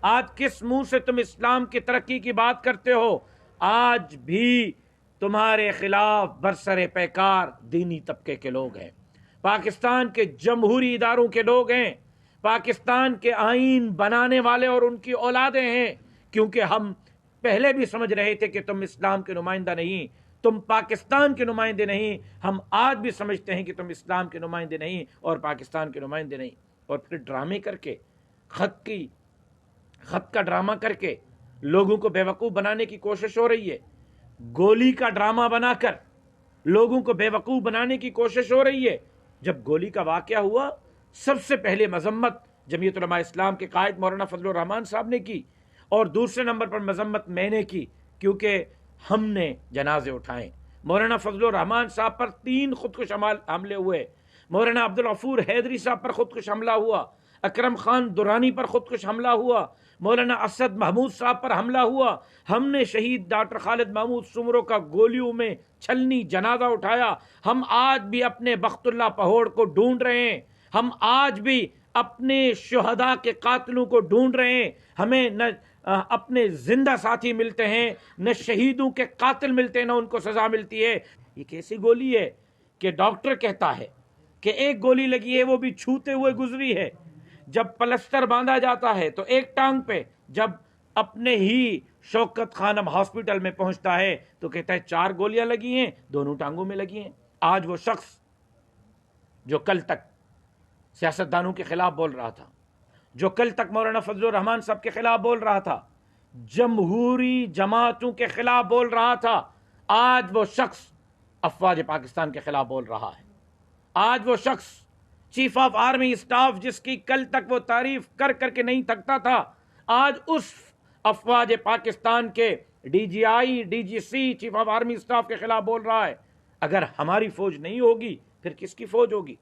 آج کس منہ سے تم اسلام کی ترقی کی بات کرتے ہو؟ آج بھی تمہارے خلاف برسر پیکار دینی طبقے کے لوگ ہیں، پاکستان کے جمہوری اداروں کے لوگ ہیں، پاکستان کے آئین بنانے والے اور ان کی اولادیں ہیں، کیونکہ ہم پہلے بھی سمجھ رہے تھے کہ تم اسلام کے نمائندہ نہیں، تم پاکستان کے نمائندے نہیں، ہم آج بھی سمجھتے ہیں کہ تم اسلام کے نمائندے نہیں اور پاکستان کے نمائندے نہیں، اور پھر ڈرامے کر کے خط کا ڈرامہ کر کے لوگوں کو بیوقوف بنانے کی کوشش ہو رہی ہے، گولی کا ڈرامہ بنا کر لوگوں کو بیوقوف بنانے کی کوشش ہو رہی ہے۔ جب گولی کا واقعہ ہوا، سب سے پہلے مذمت جمعیت علماء اسلام کے قائد مولانا فضل الرحمان صاحب نے کی، اور دوسرے نمبر پر مذمت میں نے کی، کیونکہ ہم نے جنازے اٹھائے۔ مولانا فضل الرحمان صاحب پر 3 خودکش حملے ہوئے، مولانا عبدالغفور حیدری صاحب پر خودکش حملہ ہوا، اکرم خان درانی پر خودکش حملہ ہوا، مولانا اسد محمود صاحب پر حملہ ہوا۔ ہم نے شہید ڈاکٹر خالد محمود سمرو کا گولیوں میں چھلنی جنازہ اٹھایا۔ ہم آج بھی اپنے بخت اللہ پہوڑ کو ڈھونڈ رہے ہیں، ہم آج بھی اپنے شہداء کے قاتلوں کو ڈھونڈ رہے ہیں۔ ہمیں نہ اپنے زندہ ساتھی ملتے ہیں، نہ شہیدوں کے قاتل ملتے ہیں، نہ ان کو سزا ملتی ہے۔ یہ کیسی گولی ہے کہ ڈاکٹر کہتا ہے کہ ایک گولی لگی ہے، وہ بھی چھوتے ہوئے گزری ہے۔ جب پلستر باندھا جاتا ہے تو ایک ٹانگ پہ، جب اپنے ہی شوکت خانم ہاسپٹل میں پہنچتا ہے تو کہتا ہے 4 گولیاں لگی ہیں، دونوں ٹانگوں میں لگی ہیں۔ آج وہ شخص جو کل تک سیاستدانوں کے خلاف بول رہا تھا، جو کل تک مولانا فضل الرحمان صاحب کے خلاف بول رہا تھا، جمہوری جماعتوں کے خلاف بول رہا تھا، آج وہ شخص افواج پاکستان کے خلاف بول رہا ہے۔ آج وہ شخص چیف آف آرمی اسٹاف، جس کی کل تک وہ تعریف کر کر کے نہیں تھکتا تھا، آج اس افواج پاکستان کے D G I, D G C, chief of army staff کے خلاف بول رہا ہے۔ اگر ہماری فوج نہیں ہوگی پھر کس کی فوج ہوگی؟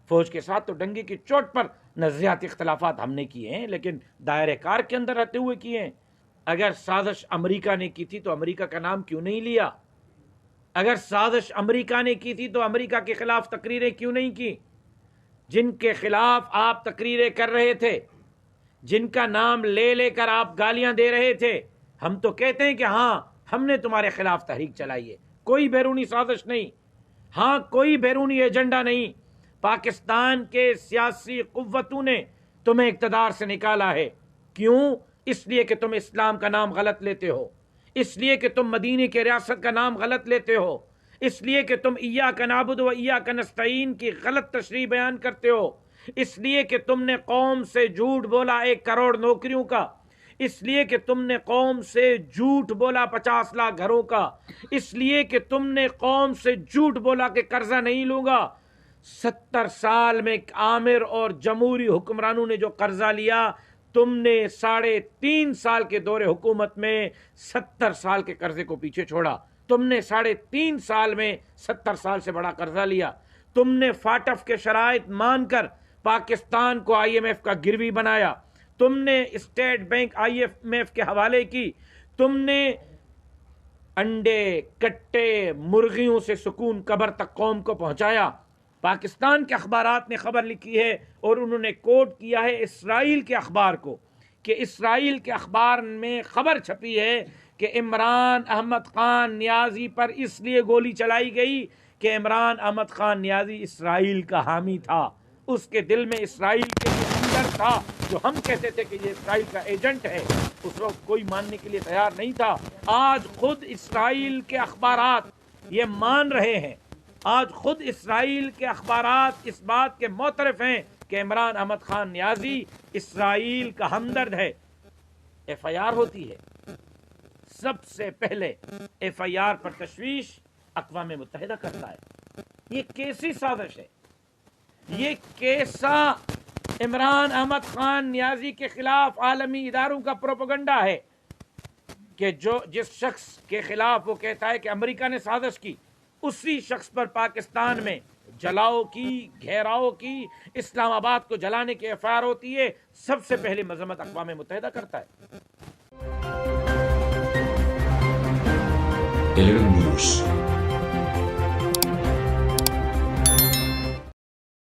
فوج کے ساتھ تو ڈنگے کی چوٹ پر نظریاتی اختلافات ہم نے کیے ہیں، لیکن دائرہ کار کے اندر رہتے ہوئے کیے ہیں۔ اگر سازش امریکہ نے کی تھی تو امریکہ کا نام کیوں نہیں لیا؟ اگر سازش امریکہ نے کی تھی تو امریکہ کے خلاف تقریریں کیوں نہیں کی؟ جن کے خلاف آپ تقریریں کر رہے تھے، جن کا نام لے لے کر آپ گالیاں دے رہے تھے، ہم تو کہتے ہیں کہ ہاں ہم نے تمہارے خلاف تحریک چلائی ہے، کوئی بیرونی سازش نہیں، ہاں کوئی بیرونی ایجنڈا نہیں۔ پاکستان کے سیاسی قوتوں نے تمہیں اقتدار سے نکالا ہے۔ کیوں؟ اس لیے کہ تم اسلام کا نام غلط لیتے ہو، اس لیے کہ تم مدینے کے ریاست کا نام غلط لیتے ہو، اس لیے کہ تم ایاک نعبد و ایاک نستعین کی غلط تشریح بیان کرتے ہو، اس لیے کہ تم نے قوم سے جھوٹ بولا 1 کروڑ نوکریوں کا، اس لیے کہ تم نے قوم سے جھوٹ بولا 50 لاکھ گھروں کا، اس لیے کہ تم نے قوم سے جھوٹ بولا کہ قرضہ نہیں لوں گا۔ 70 سال میں عامر اور جمہوری حکمرانوں نے جو قرضہ لیا، تم نے 3.5 سال کے دور حکومت میں 70 سال کے قرضے کو پیچھے چھوڑا۔ تم نے 3.5 سال میں 70 سال سے بڑا قرضہ لیا۔ تم نے فاٹف کے شرائط مان کر پاکستان کو آئی ایم ایف کا گروی بنایا، تم نے state bank I M F کے حوالے کی، تم نے انڈے کٹے مرغیوں سے سکون قبر تک قوم کو پہنچایا۔ پاکستان کے اخبارات نے خبر لکھی ہے اور انہوں نے کوٹ کیا ہے اسرائیل کے اخبار کو، کہ اسرائیل کے اخبار میں خبر چھپی ہے کہ عمران احمد خان نیازی پر اس لیے گولی چلائی گئی کہ عمران احمد خان نیازی اسرائیل کا حامی تھا، اس کے دل میں اسرائیل کے لیے اندر تھا، جو ہم کہتے تھے کہ یہ اسرائیل کا ایجنٹ ہے، اس وقت کوئی ماننے کے لیے تیار نہیں تھا۔ آج خود اسرائیل کے اخبارات یہ مان رہے ہیں، آج خود اسرائیل کے اخبارات اس بات کے معترف ہیں کہ عمران احمد خان نیازی اسرائیل کا ہمدرد ہے۔ ایف آئی آر ہوتی ہے، سب سے پہلے ایف آئی آر پر تشویش اقوام متحدہ کرتا ہے۔ یہ کیسی سازش ہے؟ یہ کیسا عمران احمد خان نیازی کے خلاف عالمی اداروں کا پروپیگنڈا ہے کہ جس شخص کے خلاف وہ کہتا ہے کہ امریکہ نے سازش کی، اسی شخص پر پاکستان میں جلاؤ کی، گھیراؤ کی، اسلام آباد کو جلانے کی ایف آئی آر ہوتی ہے، سب سے پہلے مذمت اقوام متحدہ کرتا ہے۔ 11 News